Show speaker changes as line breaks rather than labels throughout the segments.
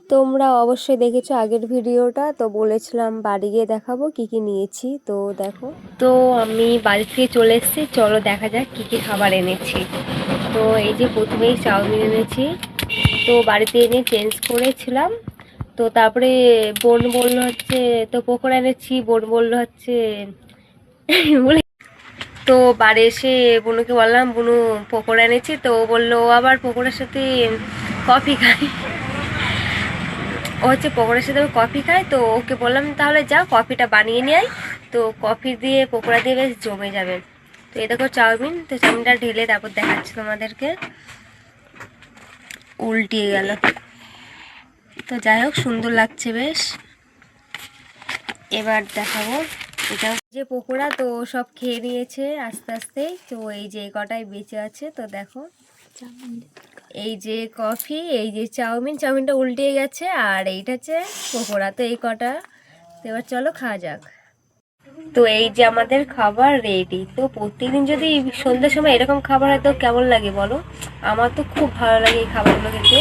তোমরা অবশ্যই দেখেছো আগের ভিডিওটা, তো বলেছিলাম বাড়ি গিয়ে দেখাবো কি কি নিয়েছি। তো দেখো, তো আমি বাড়ি থেকে চলে এসেছি, চলো দেখা যাক কি কি খাবার এনেছি। তো এই যে প্রথমেই চাউমিন এনেছি, তো বাড়িতে এনে চেঞ্জ করেছিলাম। তো তারপরে বোন বললো হচ্ছে তো পকোড়া এনেছি, বোন বললো হচ্ছে বলে, তো বাড়ি এসে বুনুকে বললাম বুনু পকোড়া এনেছি, তো ও বললো ও আবার পকোড়ার সাথে কফি খায়, ও হচ্ছে পকোড়ার সাথে কফি খায়। তো ওকে বললাম তাহলে যা কফিটা বানিয়ে নিয়ে আয়, তো কফি দিয়ে পকোড়া দিয়ে বেশ জমে যাবে। তো এই দেখো চাউমিন, তো চাউমিনটা ঢেলে তারপর দেখাচ্ছি তোমাদেরকে। উল্টিয়ে গেল, তো যাই হোক সুন্দর লাগছে বেশ। এবার দেখাবো এটা যে পকোড়া, তো সব খেয়ে নিয়েছে আস্তে আস্তে। তো এই যে কটাই বেঁচে আছে, তো দেখো এই যে কফি, এই যে চাউমিন, চাউমিনটা উল্টে গেছে, আর এইটা হচ্ছে পকোড়া। তো এই কটা, তো এবার চলো খাওয়া যাক। তো এই যে আমাদের খাবার রেডি। তো প্রতিদিন যদি সন্ধ্যার সময় এরকম খাবার হয় তো কেমন লাগে বলো? আমার তো খুব ভালো লাগে এই খাবারগুলো খেতে।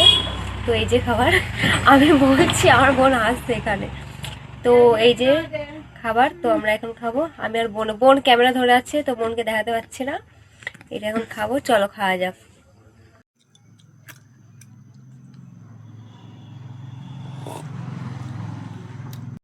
তো এই যে খাবার আমি বলছি, আমার বোন আসছে এখানে। তো এই যে খাবার, তো আমরা এখন খাবো। আমি আর বোন, বোন ক্যামেরা ধরে আছে তো বোনকে দেখাতে পারছি না। এটা এখন খাবো, চলো খাওয়া যাক।